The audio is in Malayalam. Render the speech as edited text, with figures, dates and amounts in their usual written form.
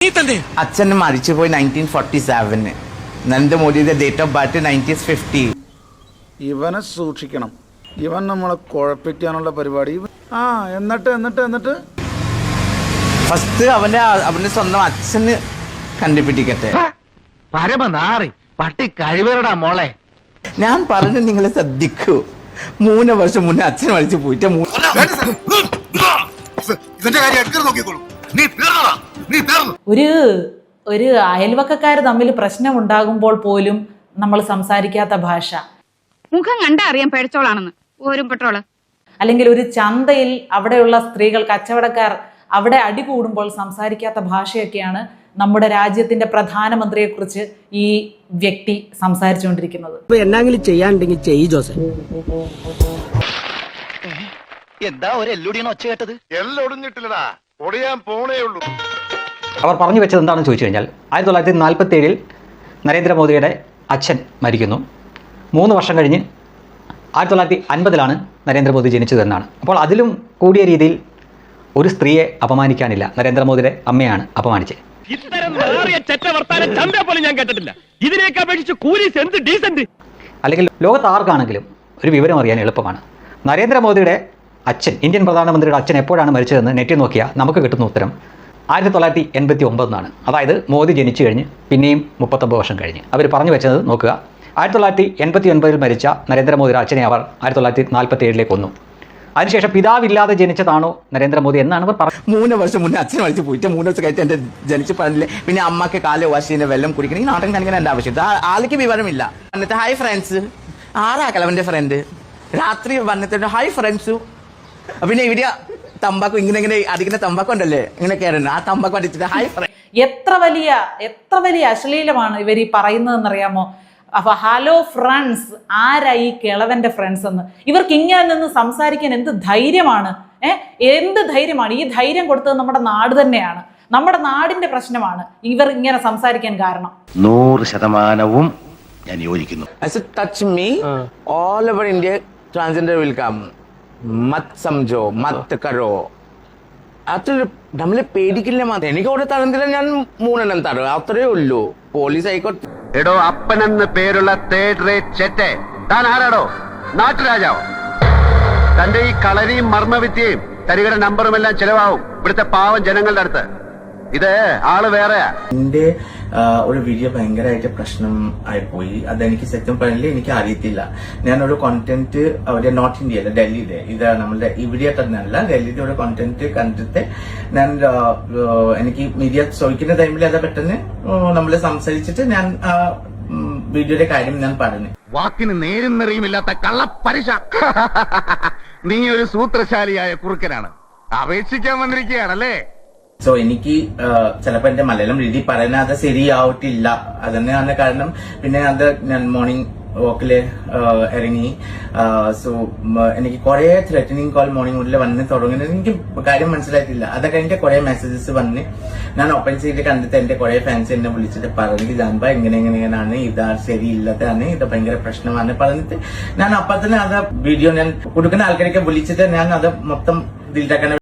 അച്ഛൻ മരിച്ചുപോയി 1947. നരേന്ദ്രമോദിയുടെ ഡേറ്റ് ഓഫ് ബർത്ത് 1950. ഇവനെ സൂക്ഷിക്കണം. ഇവൻ നമ്മളെ കുഴപ്പിക്കാനുള്ള പരിപാടി. എന്നിട്ട് ഫസ്റ്റ് അവന്റെ സ്വന്തം അച്ഛന് കണ്ടുപിടിക്കട്ടെ. പരമനാറി പട്ടി കഴിവരടാ മോളെ. ഞാൻ പറഞ്ഞു നിങ്ങളെ ശ്രദ്ധിക്കൂ. 3 വർഷം മുന്നേ അച്ഛൻ മരിച്ചു പോയിട്ട് ഒരു അയൽവക്കക്കാർ തമ്മിൽ പ്രശ്നം ഉണ്ടാകുമ്പോൾ പോലും നമ്മൾ സംസാരിക്കാത്ത ഭാഷ, മുഖം കണ്ടാ അറിയാൻ പേടിച്ചോളാണെന്ന് ഓരും പെട്രോള്. അല്ലെങ്കിൽ ഒരു ചന്തയിൽ അവിടെയുള്ള സ്ത്രീകൾ, കച്ചവടക്കാർ അവിടെ അടികൂടുമ്പോൾ സംസാരിക്കാത്ത ഭാഷയൊക്കെയാണ് നമ്മുടെ രാജ്യത്തിന്റെ പ്രധാനമന്ത്രിയെ കുറിച്ച് ഈ വ്യക്തി സംസാരിച്ചുകൊണ്ടിരിക്കുന്നത്. എന്നെങ്കിലും ചെയ്യാനുണ്ടെങ്കിൽ ചെയ്യ് ജോസെ. എന്താ ഒരു എല്ലൊടിയാണ് ഒച്ച കേട്ടത്? എല്ലൊടിഞ്ഞിട്ടില്ലടാ, ഒടിയാൻ പോണേ ഉള്ളൂ. അവർ പറഞ്ഞു വെച്ചത് എന്താണെന്ന് ചോദിച്ചു കഴിഞ്ഞാൽ 1947 നരേന്ദ്രമോദിയുടെ അച്ഛൻ മരിക്കുന്നു. 3 വർഷം കഴിഞ്ഞ് 1950 നരേന്ദ്രമോദി ജനിച്ചതെന്നാണ്. അപ്പോൾ അതിലും കൂടിയ രീതിയിൽ ഒരു സ്ത്രീയെ അപമാനിക്കാനില്ല. നരേന്ദ്രമോദിയുടെ അമ്മയാണ് അപമാനിച്ചത്. അല്ലെങ്കിൽ ലോകത്ത് ആർക്കാണെങ്കിലും ഒരു വിവരം അറിയാൻ എളുപ്പമാണ്. നരേന്ദ്രമോദിയുടെ അച്ഛൻ, ഇന്ത്യൻ പ്രധാനമന്ത്രിയുടെ അച്ഛൻ എപ്പോഴാണ് മരിച്ചതെന്ന് നെറ്റിൽ നോക്കിയാൽ നമുക്ക് കിട്ടുന്ന ഉത്തരം 1989 അതായത് മോദി ജനിച്ചു കഴിഞ്ഞ് പിന്നെയും 39 വർഷം കഴിഞ്ഞ്. അവർ പറഞ്ഞു വെച്ചത് നോക്കുക. 1989 മരിച്ച നരേന്ദ്രമോദിയുടെ അച്ഛനെ അവർ 1947 കൊന്നു. അതിനുശേഷം പിതാവില്ലാതെ ജനിച്ചതാണോ നരേന്ദ്രമോദി എന്നാണ് അവർ പറഞ്ഞത്. 3 വർഷം മുന്നേ അച്ഛൻ മരിച്ചു പോയിട്ട് 3 വർഷം കഴിഞ്ഞിട്ട് എന്റെ ജനിച്ചു പറഞ്ഞില്ലേ. പിന്നെ അമ്മക്ക് കാല് വാശിന്റെ വെള്ളം കുടിക്കണം. ഈ നാട്ടം കാണിക്കാൻ എന്റെ ആവശ്യം. ആൾക്ക് വിവരമില്ല. എന്നിട്ട് ഹായ് ഫ്രണ്ട്സ്, ആരാക്കലവന്റെ ഫ്രണ്ട് രാത്രി വന്നിട്ട് ഹായ് ഫ്രണ്ട്സു. പിന്നെ ഇവിടെ തമ്പാക്കു ഇങ്ങനെ അടിക്കുന്ന തമ്പാക്കു ഉണ്ടല്ലേ, ഇങ്ങനെ കയറുന്നു. ആ തമ്പാക്കു അടിച്ചിട്ട് ഹായ് ഫ്രണ്ട്. എത്ര വലിയ അശ്ലീലമാണ് ഇവർ ഈ പറയുന്നതെന്നറിയാമോ? അപ്പൊ ഹലോ ഫ്രണ്ട്സ്, ആരാ ഈ കിളവന്റെ ഫ്രണ്ട്സ് എന്ന്? ഇവർക്ക് ഇങ്ങനെ നിന്ന് സംസാരിക്കാൻ എന്ത് ധൈര്യമാണ്? എന്ത് ധൈര്യമാണ്? ഈ ധൈര്യം കൊടുത്തത് നമ്മുടെ നാട് തന്നെയാണ്. നമ്മുടെ നാടിന്റെ പ്രശ്നമാണ് ഇവർ ഇങ്ങനെ സംസാരിക്കാൻ കാരണം. 100% ഞാൻ യോജിക്കുന്നു. Touch me all over India transgender will come. മത് സംജോ, മത് കരോ. അത് നമ്മളെ പേടിക്കില്ല മാത്രം. എനിക്ക് അവിടെ തരത്തില്ല, ഞാൻ 3 തരും, അത്രേ ഉള്ളൂ. പോലീസ് ആയിക്കോട്ടെ. എടോ, അപ്പനെന്ന് പേരുള്ള തേർഡ് റേറ്റ് ചെറ്റെ, താൻ ആരാടോ? നാട്ടുരാജാവോ? തന്റെ ഈ കളരിയും മർമ്മവിദ്യയും തരികട നമ്പറുമെല്ലാം ചെലവാവും ഇവിടുത്തെ പാവം ജനങ്ങളുടെ അടുത്ത്. ഇത് ആള് വേറെയാ. എന്റെ ഒരു വീഡിയോ ഭയങ്കരമായിട്ട് പ്രശ്നം ആയിപ്പോയി. അതെനിക്ക് സത്യം പറഞ്ഞില്ല, എനിക്ക് അറിയത്തില്ല. ഞാനൊരു കോണ്ടന്റ് അവിടെ നോർത്ത് ഇന്ത്യയിലെ ഡൽഹിയിലെ, ഇത് നമ്മളുടെ ഇവിടെ തന്നെയല്ല, ഡൽഹിയിലെ ഒരു കോണ്ടന്റ് കണ്ടിട്ട് ഞാൻ എനിക്ക് മീഡിയ ചോദിക്കുന്ന ടൈമിൽ അത് പെട്ടെന്ന് നമ്മൾ സംസാരിച്ചിട്ട് ഞാൻ വീഡിയോയുടെ കാര്യം ഞാൻ പറഞ്ഞു. വാക്കിന് നേരും നെറിയുമില്ലാത്ത കള്ളപ്പരിശ. നീ ഒരു സൂത്രശാലിയായ കുറുക്കനാണ്. അപേക്ഷിക്കാൻ വന്നിരിക്കുകയാണല്ലേ? സോ എനിക്ക് ചിലപ്പോ എന്റെ മലയാളം രീതി പറയുന്നത് അത് ശരിയാവട്ടില്ല. അതന്നെയാണ് കാരണം. പിന്നെ അത് ഞാൻ മോർണിംഗ് വാക്കില് ഇറങ്ങി. സോ എനിക്ക് കുറെ ത്രെറ്റനിങ് കോൾ മോർണിംഗ് മുതൽ വന്ന് തുടങ്ങുന്നത് എനിക്ക് കാര്യം മനസ്സിലായിട്ടില്ല. അതൊക്കെ എനിക്ക് കുറെ മെസ്സേജസ് വന്ന് ഞാൻ ഓപ്പൺ ചെയ്ത് കണ്ടിട്ട് എന്റെ കുറെ ഫാൻസ് എന്നെ വിളിച്ചിട്ട് പറഞ്ഞു, ജാൻബ ഇങ്ങനെയാണ്, ഇത് ശരിയില്ലാത്തതാണ്, ഇത് ഭയങ്കര പ്രശ്നമാണ് പറഞ്ഞിട്ട് ഞാൻ അപ്പൊ തന്നെ അത് വീഡിയോ ഞാൻ കൊടുക്കുന്ന ആൾക്കാരൊക്കെ വിളിച്ചിട്ട് ഞാൻ അത് മൊത്തം ഇതിലാക്കാൻ